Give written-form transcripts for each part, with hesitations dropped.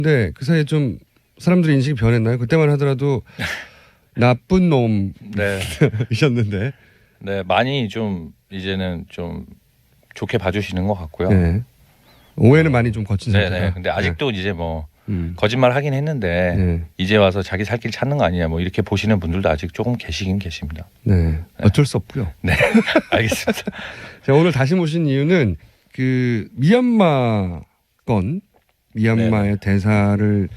근데 그 사이에 좀 사람들의 인식이 변했나요? 그때만 하더라도 나쁜 놈이셨는데. 네, 많이 좀 이제는 좀 좋게 봐주시는 것 같고요. 네. 오해는 많이 좀 거친 상태다. 네네. 근데 아직도 이제 뭐 거짓말 하긴 했는데 네. 이제 와서 자기 살 길 찾는 거 아니냐 뭐 이렇게 보시는 분들도 아직 조금 계시긴 계십니다. 네. 어쩔 수 없고요. 네, 알겠습니다. 제가 오늘 다시 모신 이유는 그 미얀마 미얀마의 대사를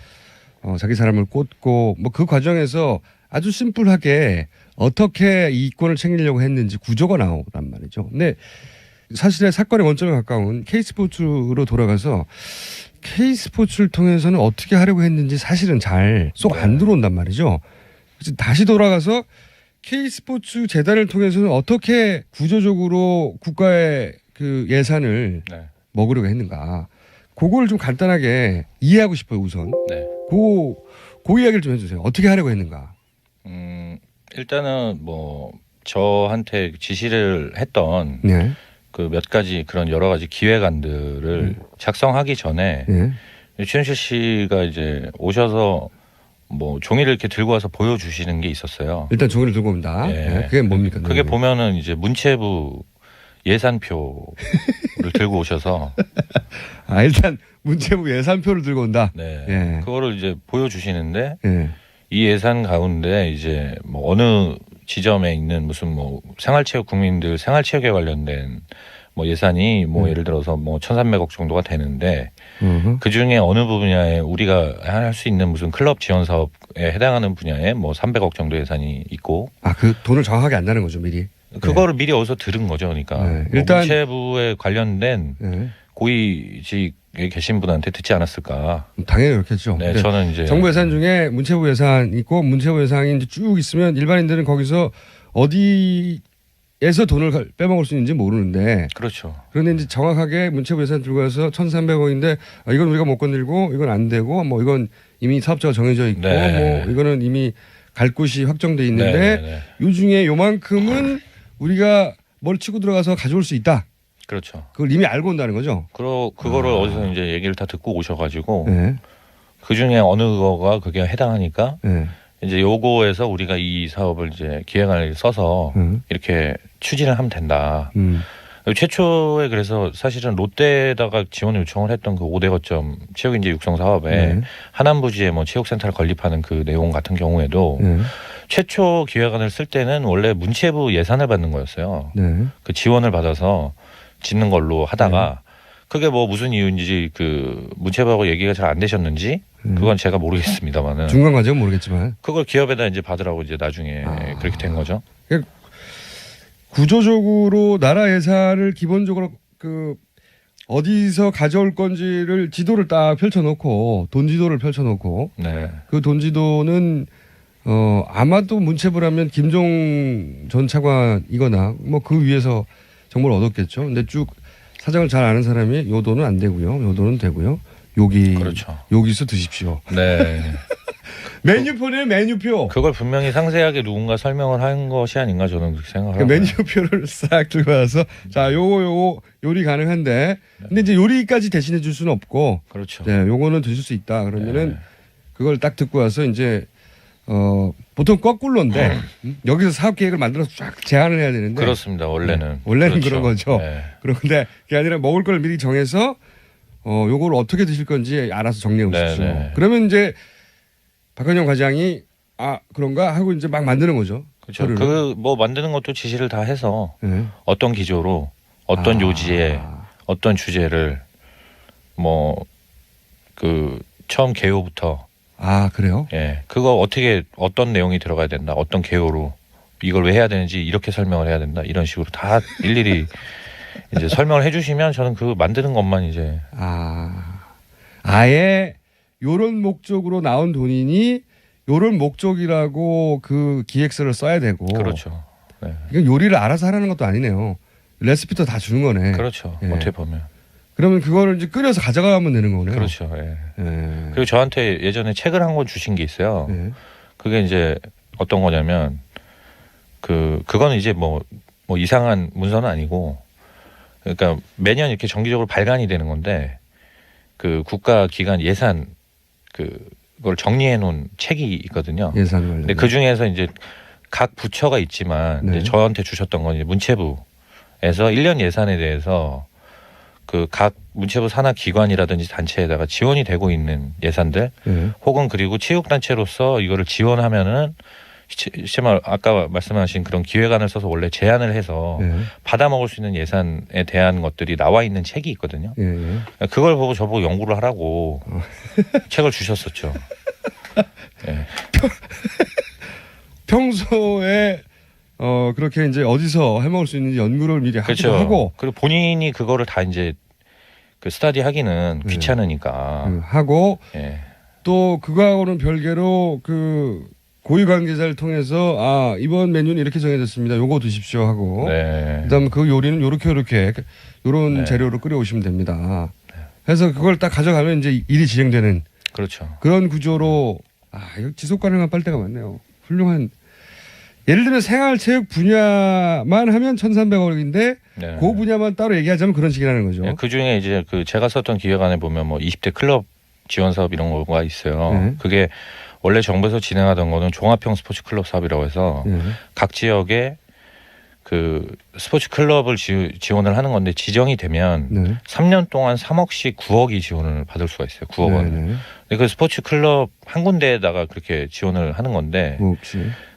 자기 사람을 꽂고 뭐 그 과정에서 아주 심플하게 어떻게 이권을 챙기려고 했는지 구조가 나오단 말이죠. 근데 사실의 사건의 원점에 가까운 K스포츠로 돌아가서 K스포츠를 통해서는 어떻게 하려고 했는지 사실은 잘 쏙 안 들어온단 말이죠. 그래서 다시 돌아가서 K스포츠 재단을 통해서는 어떻게 구조적으로 국가의 그 예산을 먹으려고 했는가. 그걸 좀 간단하게 이해하고 싶어요, 우선. 네. 그 이야기를 좀 해주세요. 어떻게 하려고 했는가. 일단은 뭐 저한테 지시를 했던 네. 그 몇 가지 그런 여러 가지 기획안들을 작성하기 전에 최순실 씨가 이제 오셔서 뭐 종이를 이렇게 들고 와서 보여주시는 게 있었어요. 일단 종이를 들고 옵니다. 네. 그게 뭡니까? 그게 보면은 이제 문체부 예산표를 들고 오셔서 일단 문체부 예산표를 들고 온다. 네. 예. 그거를 이제 보여주시는데 예. 이 예산 가운데 이제 뭐 어느 지점에 있는 무슨 뭐 생활체육 국민들 생활체육에 관련된 뭐 예산이 뭐 예를 들어서 뭐 1,300억 정도가 되는데 그 중에 어느 분야에 우리가 할 수 있는 무슨 클럽 지원 사업에 해당하는 분야에 뭐 300억 정도 예산이 있고 그 돈을 정확하게 안다는 거죠, 미리. 그거를 미리 어디서 들은 거죠, 그러니까 뭐 일단 문체부에 관련된 고위직에 계신 분한테 듣지 않았을까? 당연히 그렇겠죠. 네, 저는 이제 정부 예산 중에 문체부 예산 있고 문체부 예산이 이제 쭉 있으면 일반인들은 거기서 어디에서 돈을 빼먹을 수 있는지 모르는데. 그렇죠. 그런데 이제 정확하게 문체부 예산 들고 와서 1,300억인데 이건 우리가 못 건들고 이건 안 되고 뭐 이건 이미 사업자가 정해져 있고 뭐 이거는 이미 갈 곳이 확정돼 있는데 요 중에 요만큼은 우리가 뭘 치고 들어가서 가져올 수 있다. 그렇죠. 그걸 이미 알고 온다는 거죠. 그거를 어디서 이제 얘기를 다 듣고 오셔가지고 그 중에 어느 거가 그게 해당하니까 이제 요거에서 우리가 이 사업을 이제 기획안을 써서 이렇게 추진을 하면 된다. 최초에 그래서 사실은 롯데에다가 지원 요청을 했던 그 5대 거점 체육인재 육성 사업에 하남부지에 뭐 체육센터를 건립하는 그 내용 같은 경우에도 최초 기획안을 쓸 때는 원래 문체부 예산을 받는 거였어요. 그 지원을 받아서 짓는 걸로 하다가 그게 뭐 무슨 이유인지 그 문체부하고 얘기가 잘 안 되셨는지 그건 제가 모르겠습니다만은 중간 과정은 모르겠지만 그걸 기업에다 이제 받으라고 이제 나중에 그렇게 된 거죠. 구조적으로 나라 예산을 기본적으로 그 어디서 가져올 건지를 지도를 딱 펼쳐놓고 돈 지도를 펼쳐놓고 그 돈 지도는 아마도 문체부라면 김종 전 차관이거나 뭐 그 위에서 정보를 얻었겠죠. 근데 쭉 사정을 잘 아는 사람이 요 돈은 안 되고요. 요 돈은 되고요. 여기서 드십시오. 네. 메뉴표네요, 메뉴표. 그걸 분명히 상세하게 누군가 설명을 한 것이 아닌가 저는 그렇게 생각합니다. 메뉴표를 싹 들고 와서 자, 요거 요리 가능한데 근데 이제 요리까지 대신해 줄 수는 없고 그렇죠. 네, 요거는 드실 수 있다. 그러면은 그걸 딱 듣고 와서 이제 보통 거꾸로인데 여기서 사업 계획을 만들어서 쫙 제안을 해야 되는데 그렇습니다. 원래는 원래는 그렇죠. 그런 거죠. 그런데 그게 아니라 먹을 걸 미리 정해서 요걸 어떻게 드실 건지 알아서 정리해 오십시오. 그러면 이제 박헌영 과장이 그런가 하고 이제 막 만드는 거죠. 그렇죠. 그 뭐 만드는 것도 지시를 다 해서 어떤 기조로 어떤 요지에 어떤 주제를 뭐 그 처음 개요부터 그래요? 예. 그거 어떤 내용이 들어가야 된다. 어떤 개요로 이걸 왜 해야 되는지 이렇게 설명을 해야 된다. 이런 식으로 다 일일이 이제 설명을 해 주시면 저는 그 만드는 것만 이제 아예 요런 목적으로 나온 돈이니 요런 목적이라고 그 기획서를 써야 되고 그렇죠. 이건 요리를 알아서 하라는 것도 아니네요. 레시피도 다 주는 거네. 그렇죠. 어떻게 보면. 그러면 그거를 이제 끓여서 가져가면 되는 거네요. 그렇죠. 그리고 저한테 예전에 책을 한 권 주신 게 있어요. 그게 이제 어떤 거냐면 그거는 이제 뭐 이상한 문서는 아니고 그러니까 매년 이렇게 정기적으로 발간이 되는 건데 그 국가 기관 예산을 그걸 정리해 놓은 책이 있거든요. 예산 관련. 근데 그 중에서 이제 각 부처가 있지만 네. 이제 저한테 주셨던 건 이제 문체부에서 1년 예산에 대해서 그 각 문체부 산하 기관이라든지 단체에다가 지원이 되고 있는 예산들 네. 혹은 그리고 체육단체로서 이거를 지원하면은 실제 아까 말씀하신 그런 기획안을 써서 원래 제안을 해서 네. 받아먹을 수 있는 예산에 대한 것들이 나와 있는 책이 있거든요. 예. 그걸 보고 저보고 연구를 하라고 책을 주셨었죠. 네. 평소에 그렇게 이제 어디서 해먹을 수 있는지 연구를 미리 그렇죠. 하고 그리고 본인이 그거를 다 이제 그 스터디 하기는 귀찮으니까 하고 예. 또 그거하고는 별개로 그 고위 관계자를 통해서 이번 메뉴는 이렇게 정해졌습니다. 요거 드십시오 하고 네. 그다음 그 요리는 요렇게 요런 네. 재료로 끓여오시면 됩니다. 해서 그걸 딱 가져가면 이제 일이 진행되는 그렇죠. 그런 구조로 이거 지속 가능한 빨대가 많네요. 훌륭한. 예를 들면 생활체육 분야만 하면 1,300억인데 네. 그 분야만 따로 얘기하자면 그런 식이라는 거죠. 네, 그 중에 이제 그 제가 썼던 기획안에 보면 뭐 20대 클럽 지원 사업 이런 거가 있어요. 네. 그게 원래 정부에서 진행하던 거는 종합형 스포츠 클럽 사업이라고 해서 각 지역에 그 스포츠 클럽을 지원을 하는 건데 지정이 되면 3년 동안 3억씩 9억이 지원을 받을 수가 있어요. 9억 원. 근데 그 스포츠 클럽 한 군데에다가 그렇게 지원을 하는 건데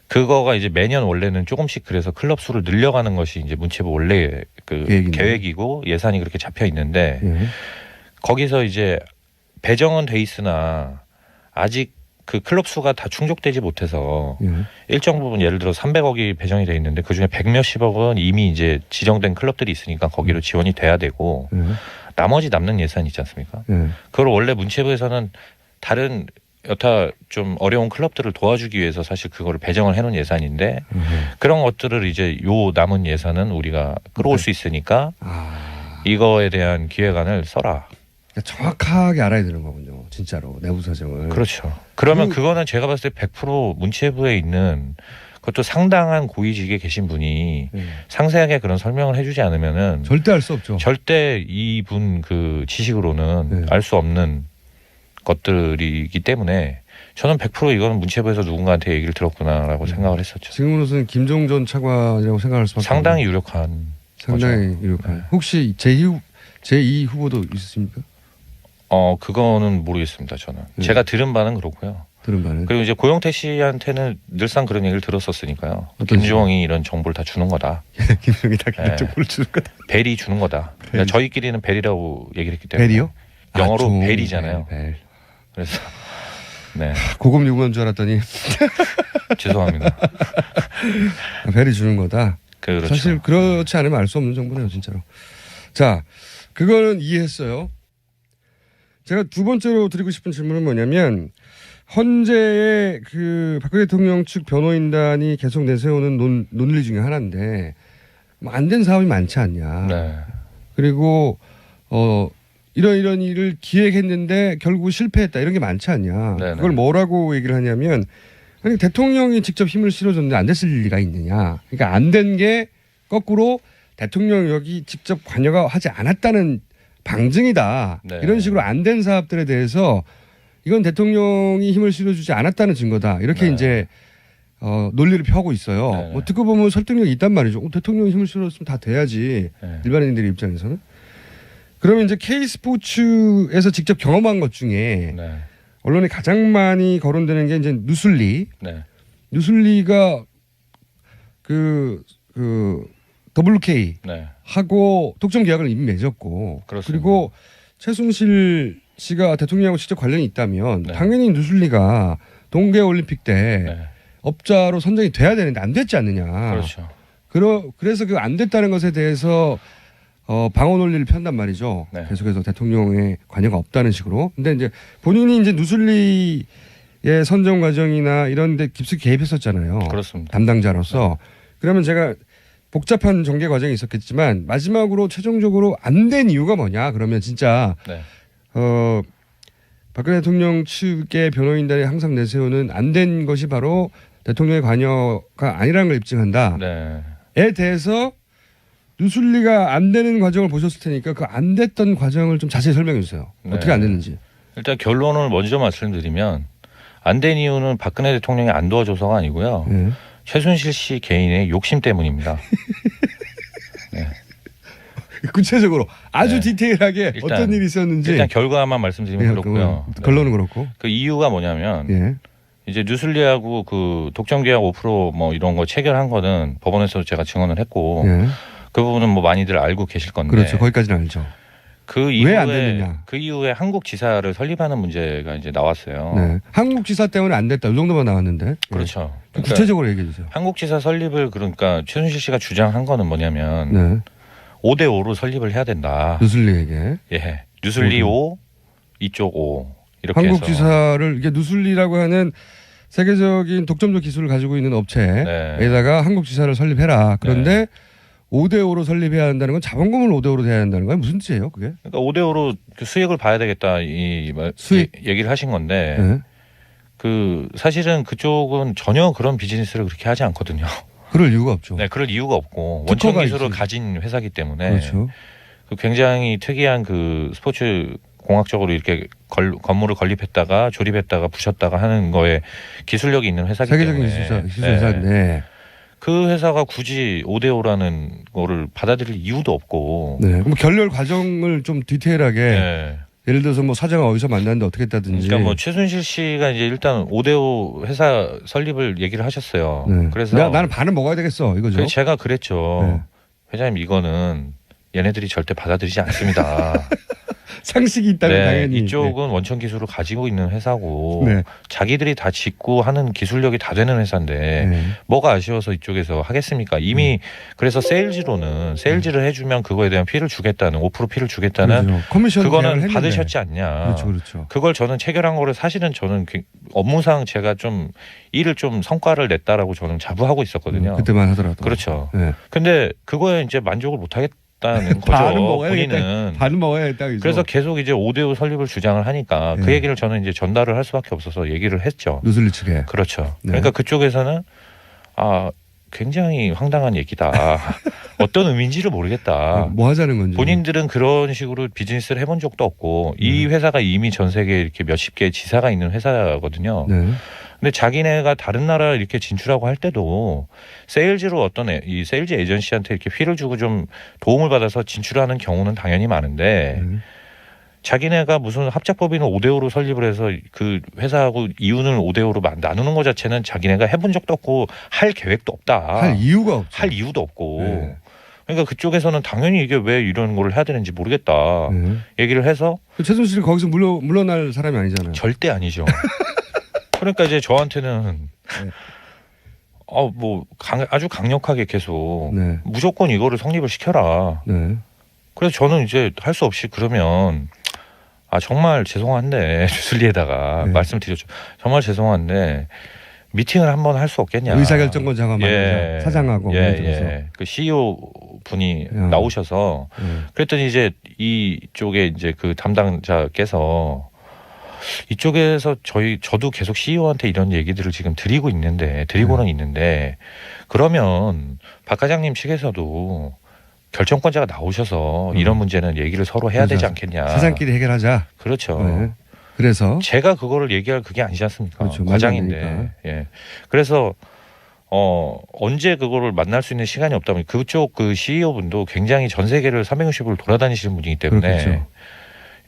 그거가 이제 매년 원래는 조금씩 그래서 클럽 수를 늘려가는 것이 이제 문체부 원래 그 계획이고 예산이 그렇게 잡혀 있는데 거기서 이제 배정은 돼 있으나 아직 그 클럽 수가 다 충족되지 못해서 일정 부분 예를 들어 300억이 배정이 돼 있는데 그중에 100몇십억은 이미 이제 지정된 클럽들이 있으니까 거기로 지원이 돼야 되고 나머지 남는 예산이 있지 않습니까? 그걸 원래 문체부에서는 다른 여타 좀 어려운 클럽들을 도와주기 위해서 사실 그거를 배정을 해놓은 예산인데 그런 것들을 이제 요 남은 예산은 우리가 끌어올 수 있으니까 이거에 대한 기획안을 써라. 정확하게 알아야 되는 거군요. 진짜로 내부 사정을. 그렇죠. 그러면 그거는 제가 봤을 때 100% 문체부에 있는 그것도 상당한 고위직에 계신 분이 상세하게 그런 설명을 해주지 않으면은 절대 알 수 없죠. 절대 이분 그 지식으로는 알 수 없는 것들이기 때문에 저는 100% 이거는 문체부에서 누군가한테 얘기를 들었구나라고 생각을 했었죠. 지금으로서는 김종전 차관이라고 생각할 수밖에 상당히 유력한. 상당히 거죠. 유력한. 혹시 제2 후보도 있으십니까? 그거는 모르겠습니다. 저는 제가 들은 바는 그렇고요. 들은 바는. 그리고 이제 고영태 씨한테는 늘상 그런 얘기를 들었었으니까요. 김주영이 이런 정보를 다 주는 거다. 김주영이 다 이런 정보를 주는 거다. 벨이 주는 거다. 그러니까 저희끼리는 벨이라고 얘기를 했기 때문에. 벨이요? 영어로 벨이잖아요. 벨. 그래서 네. 고급 유구한 줄 알았더니 죄송합니다. 벨이 주는 거다. 그렇죠. 사실 그렇지 않으면 알 수 없는 정보네요, 진짜로. 자, 그거는 이해했어요. 제가 두 번째로 드리고 싶은 질문은 뭐냐면 헌재의 그 박근혜 대통령 측 변호인단이 계속 내세우는 논리 중에 하나인데 뭐 안 된 사업이 많지 않냐. 네. 그리고 이런 일을 기획했는데 결국 실패했다 이런 게 많지 않냐. 네네. 그걸 뭐라고 얘기를 하냐면 아니 대통령이 직접 힘을 실어줬는데 안 됐을 리가 있느냐. 그러니까 안 된 게 거꾸로 대통령이 여기 직접 관여가 하지 않았다는 방증이다. 네. 이런 식으로 안 된 사업들에 대해서 이건 대통령이 힘을 실어주지 않았다는 증거다. 이렇게 이제 논리를 펴고 있어요. 뭐 듣고 보면 설득력이 있단 말이죠. 대통령이 힘을 실어줬으면 다 돼야지. 일반인들의 입장에서는. 그러면 이제 K스포츠에서 직접 경험한 것 중에 언론에 가장 많이 거론되는 게 이제 누슬리. 누슬리가 그 WK 하고 독점 계약을 이미 맺었고 그리고 최순실 씨가 대통령하고 직접 관련이 있다면 당연히 누슬리가 동계올림픽 때 업자로 선정이 돼야 되는데 안 됐지 않느냐. 그렇죠. 그래서 그 안 됐다는 것에 대해서 방어 논리를 편단 말이죠. 계속해서 대통령의 관여가 없다는 식으로. 근데 이제 본인이 이제 누슬리의 선정 과정이나 이런 데 깊숙이 개입했었잖아요. 그렇습니다. 담당자로서. 그러면 제가 복잡한 전개 과정이 있었겠지만 마지막으로 최종적으로 안 된 이유가 뭐냐? 그러면 진짜 박근혜 대통령 측의 변호인단이 항상 내세우는 안 된 것이 바로 대통령의 관여가 아니라는 걸 입증한다에 대해서 누슬리가 안 되는 과정을 보셨을 테니까 그 안 됐던 과정을 좀 자세히 설명해 주세요. 어떻게 안 됐는지. 일단 결론을 먼저 말씀드리면 안 된 이유는 박근혜 대통령이 안 도와줘서가 아니고요. 최순실 씨 개인의 욕심 때문입니다. 네. 구체적으로 아주 디테일하게 일단, 어떤 일이 있었는지 일단 결과만 말씀드리면 그렇고요. 결론은 그렇고 그 이유가 뭐냐면 이제 뉴슬리하고 그 독점계약 5% 뭐 이런 거 체결한 거는 법원에서 제가 증언을 했고 그 부분은 뭐 많이들 알고 계실 건데 그렇죠. 거기까지는 알죠. 그 이후에 왜 안 됐느냐? 그 이후에 한국 지사를 설립하는 문제가 이제 나왔어요. 네. 한국 지사 때문에 안 됐다. 이 정도만 나왔는데. 그렇죠. 그러니까 구체적으로 얘기해 주세요. 한국 지사 설립을 그러니까 최순실 씨가 주장한 거는 뭐냐면 5대5로 설립을 해야 된다. 누슬리에게. 예. 누슬리 5, 이쪽 5 이렇게 한국 해서. 지사를 이게 누슬리라고 하는 세계적인 독점적 기술을 가지고 있는 업체에다가 한국 지사를 설립해라. 그런데 5대5로 설립해야 한다는 건 자본금을 5대5로 해야 한다는 건 무슨 뜻이에요, 그게? 그러니까 5대5로 수익을 봐야 되겠다 수익 얘기를 하신 건데 그 사실은 그쪽은 전혀 그런 비즈니스를 그렇게 하지 않거든요. 그럴 이유가 없죠. 네, 그럴 이유가 없고 원천 기술을 가진 회사기 때문에 그렇죠. 그 굉장히 특이한 그 스포츠 공학적으로 이렇게 건물을 건립했다가 조립했다가 부셨다가 하는 거에 기술력이 있는 회사기 때문에 세계적인 기술 회사인데 그 회사가 굳이 5대5라는 거를 받아들일 이유도 없고. 네. 그럼 결렬 과정을 좀 디테일하게 예를 들어서 뭐 사장을 어디서 만났는데 어떻게 했다든지. 그러니까 뭐 최순실 씨가 이제 일단 5대5 회사 설립을 얘기를 하셨어요. 그래서 나는 반은 먹어야 되겠어 이거죠. 그래서 제가 그랬죠. 회장님 이거는 얘네들이 절대 받아들이지 않습니다. 상식이 있다면 당연히. 이쪽은 원천 기술을 가지고 있는 회사고 자기들이 다 짓고 하는 기술력이 다 되는 회사인데 뭐가 아쉬워서 이쪽에서 하겠습니까? 이미 그래서 세일즈를 해주면 그거에 대한 피를 주겠다는 5% 피를 주겠다는 그렇죠. 커미션 그거는 받으셨지 않냐. 그렇죠. 그걸 저는 체결한 거를 사실은 저는 업무상 제가 좀 일을 좀 성과를 냈다라고 저는 자부하고 있었거든요. 그때만 하더라도. 그렇죠. 근데 그거에 이제 만족을 못 하겠. 다는 거죠. 본인은 반은 먹어야겠다. 그래서 계속 이제 5대5 설립을 주장을 하니까 그 얘기를 저는 이제 전달을 할 수밖에 없어서 얘기를 했죠. 누슬리 측에. 그렇죠. 그러니까 그쪽에서는 굉장히 황당한 얘기다. 어떤 의미인지를 모르겠다. 뭐 하자는 건지. 본인들은 그런 식으로 비즈니스를 해본 적도 없고 이 회사가 이미 전 세계에 이렇게 몇십 개의 지사가 있는 회사거든요. 근데 자기네가 다른 나라 이렇게 진출하고 할 때도 세일즈로 이 세일즈 에이전시한테 이렇게 피를 주고 좀 도움을 받아서 진출하는 경우는 당연히 많은데 자기네가 무슨 합작법인을 5대5로 설립을 해서 그 회사하고 이윤을 5대5로 나누는 것 자체는 자기네가 해본 적도 없고 할 계획도 없다. 할 이유가 없죠. 할 이유도 없고. 그러니까 그쪽에서는 당연히 이게 왜 이런 걸 해야 되는지 모르겠다. 얘기를 해서. 최순실이 거기서 물러날 사람이 아니잖아요. 절대 아니죠. 그러니까 이제 저한테는 아주 강력하게 계속 무조건 이거를 성립을 시켜라. 그래서 저는 이제 할 수 없이 그러면 정말 죄송한데 주슬리에다가 말씀드렸죠. 정말 죄송한데 미팅을 한번 할 수 없겠냐. 의사결정권자가 만나서 사장하고 그 CEO 분이 나오셔서 그랬더니 이제 이쪽에 이제 그 담당자께서 이쪽에서 저도 계속 CEO한테 이런 얘기들을 지금 드리고는 있는데 그러면 박 과장님 측에서도 결정권자가 나오셔서 이런 문제는 얘기를 서로 해야 되지 않겠냐. 사장끼리 해결하자. 그렇죠. 그래서 제가 그거를 얘기할 그게 아니지 않습니까? 그렇죠. 과장인데. 그래서 언제 그거를 만날 수 있는 시간이 없다면 그쪽 그 CEO 분도 굉장히 전 세계를 360을 돌아다니시는 분이기 때문에 그렇죠.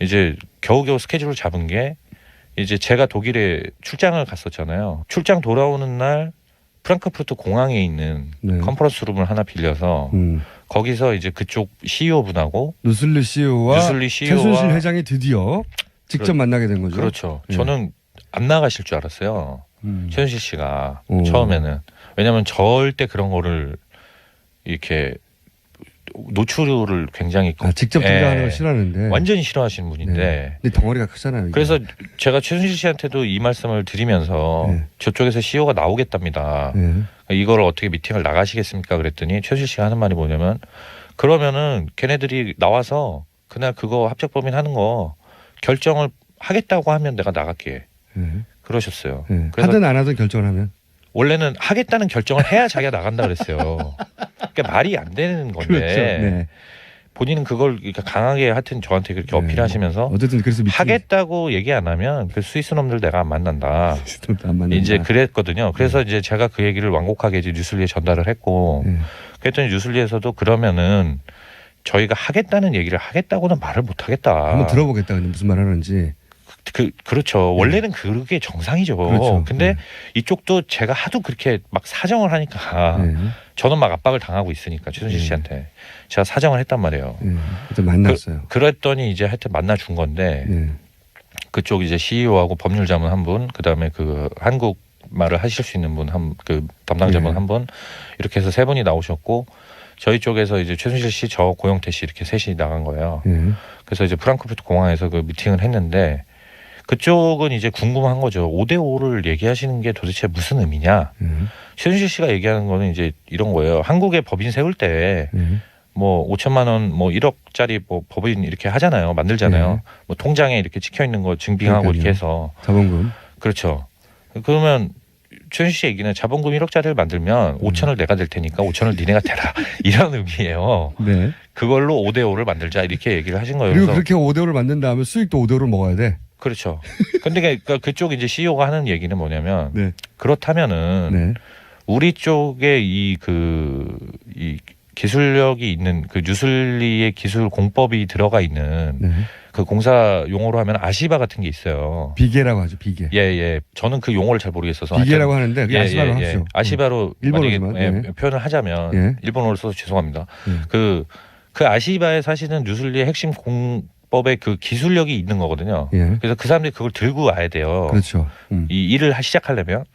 이제 겨우겨우 스케줄을 잡은 게 이제 제가 독일에 출장을 갔었잖아요. 출장 돌아오는 날 프랑크푸르트 공항에 있는 컨퍼런스 룸을 하나 빌려서 거기서 이제 그쪽 CEO 분하고 누슬리 CEO와 최순실 회장이 드디어 직접 만나게 된 거죠. 그렇죠. 저는 안 나가실 줄 알았어요. 최순실 씨가 처음에는. 왜냐하면 절대 그런 거를 이렇게 노출을 굉장히 직접 등장하는 걸 싫어하는데 완전히 싫어하시는 분인데 근데 덩어리가 크잖아요. 이게. 그래서 제가 최순실 씨한테도 이 말씀을 드리면서 저쪽에서 CEO가 나오겠답니다. 이걸 어떻게 미팅을 나가시겠습니까? 그랬더니 최순실 씨가 하는 말이 뭐냐면 그러면은 걔네들이 나와서 그날 그거 합작법인 하는 거 결정을 하겠다고 하면 내가 나갈게. 그러셨어요. 그래서 하든 안 하든 결정을 하면 원래는 하겠다는 결정을 해야 자기가 나간다 그랬어요. 그러니까 말이 안 되는 건데 그렇죠. 본인은 그걸 그러니까 강하게 하여튼 저한테 그렇게 어필하시면서 어쨌든 그래서 하겠다고 얘기 안 하면 그 스위스 놈들 내가 안 만난다. 이제 그랬거든요. 그래서 이제 제가 그 얘기를 완곡하게 이제 뉴슬리에 전달을 했고 그랬더니 뉴슬리에서도 그러면은 저희가 하겠다는 얘기를 하겠다고는 말을 못 하겠다. 한번 들어보겠다. 근데 무슨 말 하는지. 그렇죠. 원래는 그게 정상이죠. 그렇죠. 근데 이쪽도 제가 하도 그렇게 막 사정을 하니까 저는 막 압박을 당하고 있으니까 최순실 씨한테 제가 사정을 했단 말이에요. 일단 만났어요. 그랬더니 이제 하여튼 만나준 건데 그쪽 이제 CEO하고 법률 자문 한 분, 그다음에 그 한국 말을 하실 수 있는 분 그 담당자분 한 분 이렇게 해서 세 분이 나오셨고 저희 쪽에서 이제 최순실 씨, 저 고영태 씨 이렇게 셋이 나간 거예요. 그래서 이제 프랑크푸르트 공항에서 그 미팅을 했는데 그쪽은 이제 궁금한 거죠. 5대5를 얘기하시는 게 도대체 무슨 의미냐. 최순실 씨가 얘기하는 거는 이제 이런 거예요. 한국에 법인 세울 때 뭐 5천만 원, 뭐 1억짜리 뭐 법인 이렇게 하잖아요. 만들잖아요. 뭐 통장에 이렇게 찍혀 있는 거 증빙하고 이렇게 해서. 자본금. 그렇죠. 그러면 최순실 씨 얘기는 자본금 1억짜리를 만들면 5천을 내가 될 테니까 5천을 니네가 대라. 이런 의미예요. 네. 그걸로 5대5를 만들자 이렇게 얘기를 하신 거예요. 그리고 그렇게 5대5를 만든 다음에 수익도 5대5를 먹어야 돼. 그렇죠. 근데 그러니까 그쪽 이제 CEO가 하는 얘기는 뭐냐면 그렇다면은 우리 쪽에 이 기술력이 있는 그 뉴슬리의 기술 공법이 들어가 있는 그 공사 용어로 하면 아시바 같은 게 있어요. 비계라고 하죠. 비계. 예. 저는 그 용어를 잘 모르겠어서 비계라고 하는데 그게 아시바로 하죠. 아시바로 만약에 표현을 하자면 일본어를 써서 죄송합니다. 그 아시바에 사실은 뉴슬리의 핵심 공법의 그 기술력이 있는 거거든요. 그래서 그 사람들이 그걸 들고 와야 돼요. 그렇죠. 이 일을 시작하려면.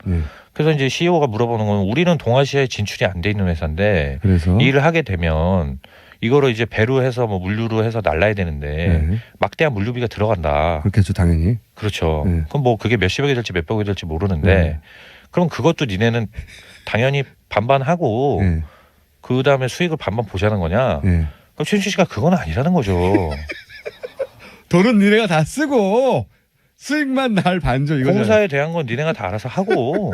그래서 이제 CEO가 물어보는 건 우리는 동아시아에 진출이 안 돼 있는 회사인데 그래서? 이 일을 하게 되면 이거를 이제 배로 해서 뭐 물류로 해서 날라야 되는데 막대한 물류비가 들어간다. 그렇겠죠, 당연히. 그렇죠. 그럼 뭐 그게 몇십억이 될지 몇백억이 될지 모르는데 그럼 그것도 니네는 당연히 반반하고 그 다음에 수익을 반반 보자는 거냐? 그럼 최순실 씨가 그건 아니라는 거죠. 돈은 니네가 다 쓰고 수익만 날 반죠 이거죠. 공사에 대한 건 니네가 다 알아서 하고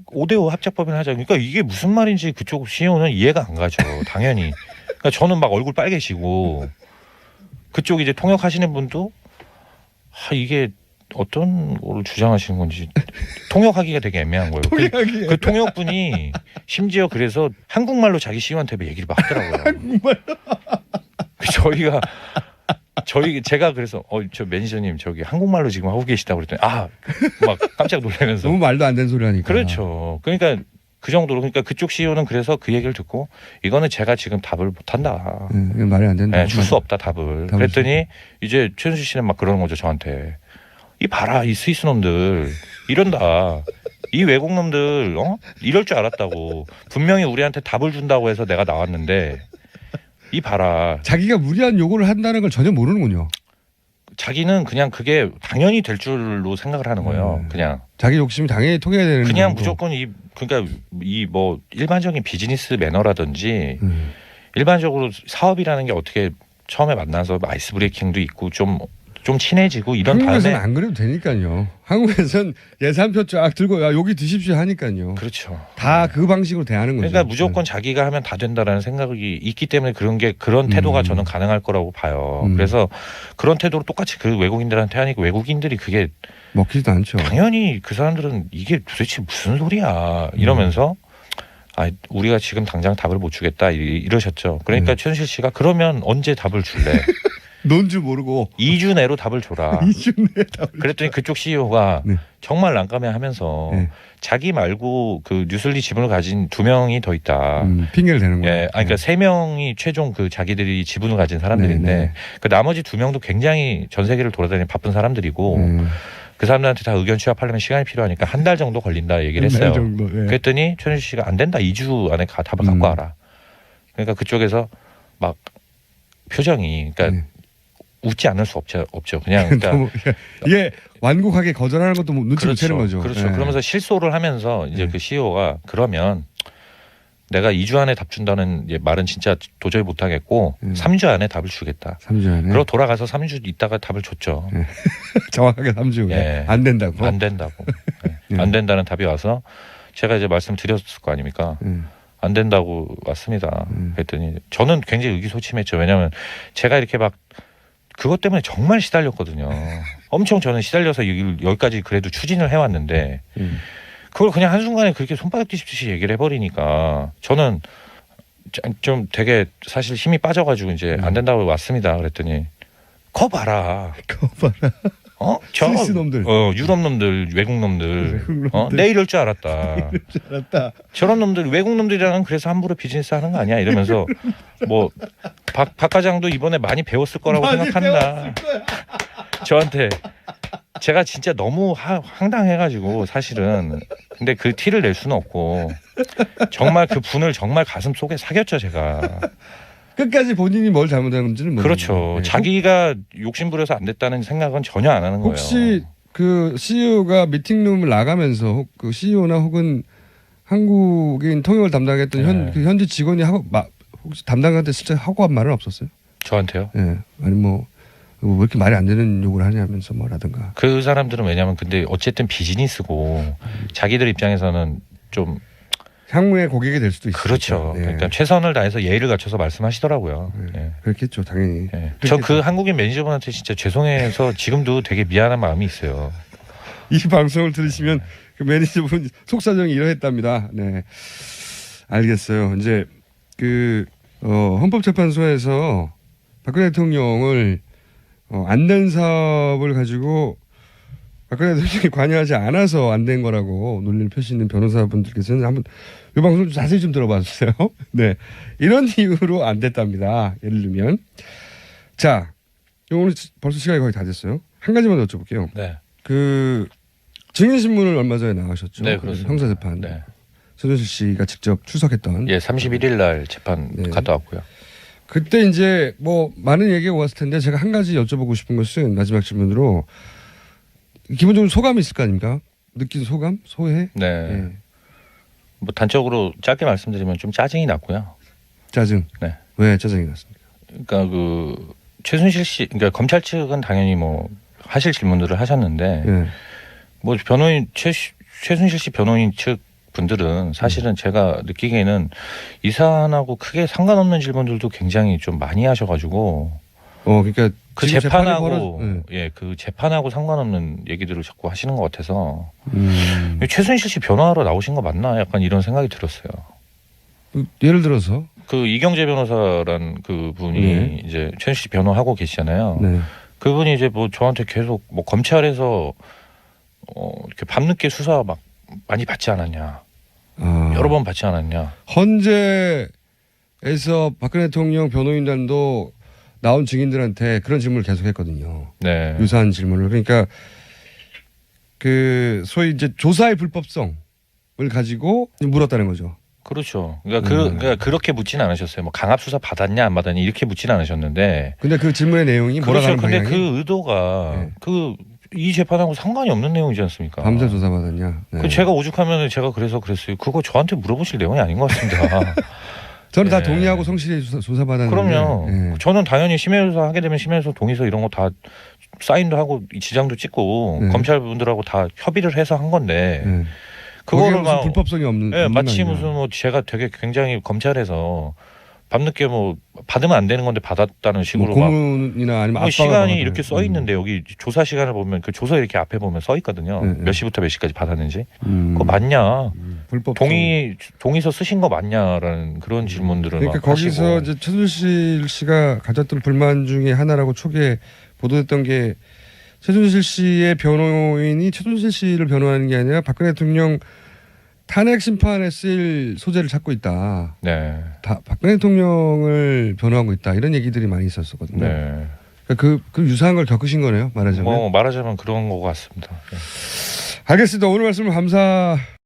5대5 합작법인 하자. 그러니까 이게 무슨 말인지 그쪽 CEO는 이해가 안 가죠. 당연히. 그러니까 저는 막 얼굴 빨개지고 그쪽 이제 통역하시는 분도 이게 어떤 걸 주장하시는 건지 통역하기가 되게 애매한 거예요. 그 통역분이 심지어 그래서 한국말로 자기 CEO한테 얘기를 막 하더라고요. 한국말. 제가 그래서 저 매니저님 저기 한국말로 지금 하고 계시다고 그랬더니 막 깜짝 놀라면서 너무 말도 안 되는 소리 하니까. 그렇죠. 그러니까 그 정도로 그러니까 그쪽 CEO는 그래서 그 얘기를 듣고 이거는 제가 지금 답을 못 한다. 말이 안 된다. 줄 수 없다 답을. 그랬더니 이제 최순실 씨는 막 그러는 거죠 저한테. 이 봐라 이 스위스 놈들 이런다. 이 외국 놈들 이럴 줄 알았다고. 분명히 우리한테 답을 준다고 해서 내가 나왔는데 이 봐라. 자기가 무리한 요구를 한다는 걸 전혀 모르는군요. 자기는 그냥 그게 당연히 될 줄로 생각을 하는 거예요. 그냥 자기 욕심이 당연히 통해야 되는. 그냥 무조건 그러니까 이 뭐 일반적인 비즈니스 매너라든지 일반적으로 사업이라는 게 어떻게 처음에 만나서 아이스 브레이킹도 있고 좀 친해지고 이런 한국에서는 다음에 안 그래도 되니까요. 한국에서는 예산표 쫙 들고 여기 드십시오 하니까요. 그렇죠. 다 그 방식으로 대하는 거죠. 그러니까 무조건 자기가 하면 다 된다라는 생각이 있기 때문에 그런 태도가 저는 가능할 거라고 봐요. 그래서 그런 태도로 똑같이 그 외국인들한테 하니까 외국인들이 그게 먹히지도 않죠. 당연히 그 사람들은 이게 도대체 무슨 소리야 이러면서 우리가 지금 당장 답을 못 주겠다 이러셨죠. 그러니까 최순실 씨가 그러면 언제 답을 줄래? 넌 줄 모르고 2주 내로 답을 줘라. 2주 내에 답을 그랬더니 그쪽 CEO가 정말 난감해하면서 자기 말고 그 뉴슬리 지분을 가진 2명이 더 있다. 핑계를 대는 거예요. 그러니까 3명이 최종 그 자기들이 지분을 가진 사람들인데 그 나머지 2명도 굉장히 전 세계를 돌아다니는 바쁜 사람들이고 그 사람들한테 다 의견 취합하려면 시간이 필요하니까 한 달 정도 걸린다 얘기를 했어요. 그랬더니 최순실 씨가 안 된다. 2주 안에 답을 갖고 와라. 그러니까 그쪽에서 막 표정이 그러니까 웃지 않을 수 없죠. 그냥 그러니까 이게 완곡하게 거절하는 것도 눈치 못 채는 거죠. 그렇죠. 그러면서 실소를 하면서 이제 그 CEO가 그러면 내가 2주 안에 답 준다는 말은 진짜 도저히 못 하겠고 3주 안에 답을 주겠다. 3주 안에. 그러고 돌아가서 3주 있다가 답을 줬죠. 정확하게 3주 후에. 안 된다고. 안 된다는 답이 와서 제가 이제 말씀드렸을 거 아닙니까? 안 된다고 왔습니다. 그랬더니 저는 굉장히 의기소침했죠. 왜냐하면 제가 이렇게 막 그것 때문에 정말 시달렸거든요. 엄청 저는 시달려서 여기까지 그래도 추진을 해왔는데 그걸 그냥 한순간에 그렇게 손바닥 뒤집듯이 얘기를 해버리니까 저는 좀 되게 사실 힘이 빠져가지고 이제 안 된다고 왔습니다. 그랬더니 거 봐라. 스위스 놈들. 유럽 놈들, 외국 놈들. 내 이럴 줄 알았다. 저런 놈들, 외국 놈들이랑은 그래서 함부로 비즈니스 하는 거 아니야? 이러면서 뭐 박 과장도 이번에 많이 배웠을 거라고 생각한다. 저한테 제가 진짜 너무 황당해가지고 사실은 근데 그 티를 낼 수는 없고 정말 그 분을 정말 가슴 속에 사겼죠 제가. 끝까지 본인이 뭘 잘못했는지는 모르겠어요. 그렇죠. 네. 자기가 욕심부려서 안 됐다는 생각은 전혀 안 하는 혹시 거예요. 혹시 그 CEO가 미팅룸을 나가면서 그 CEO나 혹은 한국인 통역을 담당했던 그 현지 직원이 혹시 담당한테 실제 하고 한 말은 없었어요? 저한테요? 네. 아니 뭐 왜 이렇게 말이 안 되는 욕을 하냐면서 뭐라든가. 그 사람들은 왜냐하면 근데 어쨌든 비즈니스고 자기들 입장에서는 좀 향후에 고객이 될 수도 있어요. 그렇죠. 네. 그러니까 최선을 다해서 예의를 갖춰서 말씀하시더라고요. 네. 네. 그렇겠죠, 당연히. 네. 저 그 한국인 매니저분한테 진짜 죄송해서 지금도 되게 미안한 마음이 있어요. 이 방송을 들으시면 그 매니저분 속사정이 이러했답니다. 네, 알겠어요. 이제 그 헌법재판소에서 박근혜 대통령을 안 된 사업을 가지고 박근혜 대통령이 관여하지 않아서 안 된 거라고 논리를 펴시는 변호사분들께서는 한번 이 방송 좀 자세히 좀 들어봐 주세요. 네, 이런 이유로 안 됐답니다. 예를 들면 자, 오늘 벌써 시간이 거의 다 됐어요. 한 가지만 더 여쭤볼게요. 네. 그 증인 신문을 얼마 전에 나가셨죠? 네, 그렇습니다. 형사 재판. 네. 최순실 씨가 직접 출석했던. 예, 31일 날 재판 네. 갔다 왔고요. 그때 이제 뭐 많은 얘기가 오갔을 텐데 제가 한 가지 여쭤보고 싶은 것은 마지막 질문으로 기본적으로 소감이 있을 거 아닙니까? 느낀 소감? 소회? 네. 네. 뭐 단적으로 짧게 말씀드리면 좀 짜증이 났고요. 짜증. 네. 왜 짜증이 났습니까? 그러니까 그 최순실 씨, 그러니까 검찰 측은 당연히 뭐 하실 질문들을 하셨는데 네. 뭐 변호인 최순실 씨 변호인 측 분들은 사실은 제가 느끼기에는 이 사안하고 크게 상관없는 질문들도 굉장히 좀 많이 하셔가지고 그러니까 그 재판하고 예, 그 재판하고 상관없는 얘기들을 자꾸 하시는 것 같아서 최순실 씨 변호하러 나오신 거 맞나? 약간 이런 생각이 들었어요. 예를 들어서 그 이경재 변호사란 그 분이 네. 이제 최순실 씨 변호하고 계시잖아요. 네. 그분이 이제 뭐 저한테 계속 뭐 검찰에서 이렇게 밤늦게 수사 막 많이 받지 않았냐. 여러 번 받지 않았냐. 헌재에서 박근혜 대통령 변호인단도 나온 증인들한테 그런 질문을 계속했거든요. 네. 유사한 질문을. 그러니까 그 소위 이제 조사의 불법성을 가지고 물었다는 거죠. 그렇죠. 그러니까 그렇게 묻지는 않으셨어요. 뭐 강압 수사 받았냐 안 받았냐 이렇게 묻지는 않으셨는데. 근데 그 질문의 내용이 그렇죠. 뭐라고 근데 하는 방향이? 그 의도가 이 재판하고 상관이 없는 내용이지 않습니까? 밤새 조사 받았냐? 네. 그 제가 오죽하면 제가 그래서 그랬어요. 그거 저한테 물어보실 내용이 아닌 것 같습니다. 저는 다 동의하고 성실히 조사 받았는데. 그럼요. 네. 저는 당연히 심야조사 하게 되면 심야조사 동의서 이런 거 다 사인도 하고 지장도 찍고 네. 검찰분들하고 다 협의를 해서 한 건데 네. 그거를 무슨 막 불법성이 없는. 네, 마치 아니냐. 무슨 뭐 제가 되게 굉장히 검찰에서 밤늦게 뭐 받으면 안 되는 건데 받았다는 식으로 뭐 고문이나 아니면 뭐 시간이 받아야 이렇게 써 있는데 여기 조사 시간을 보면 그 조서 이렇게 앞에 보면 써 있거든요. 네, 몇 시부터 몇 시까지 받았는지. 그거 맞냐? 불법성. 동의서 쓰신 거 맞냐라는 그런 질문들을 그러니까 막 거기서 하시고. 이제 최순실 씨가 가졌던 불만 중에 하나라고 초기에 보도됐던 게 최순실 씨의 변호인이 최순실 씨를 변호하는 게 아니라 박근혜 대통령 탄핵 심판에 쓰일 소재를 찾고 있다. 네. 박근혜 대통령을 변호하고 있다. 이런 얘기들이 많이 있었거든요. 네. 그 유사한 걸 겪으신 거네요. 말하자면. 뭐 말하자면 그런 것 같습니다. 네. 알겠습니다. 오늘 말씀 감사합니다.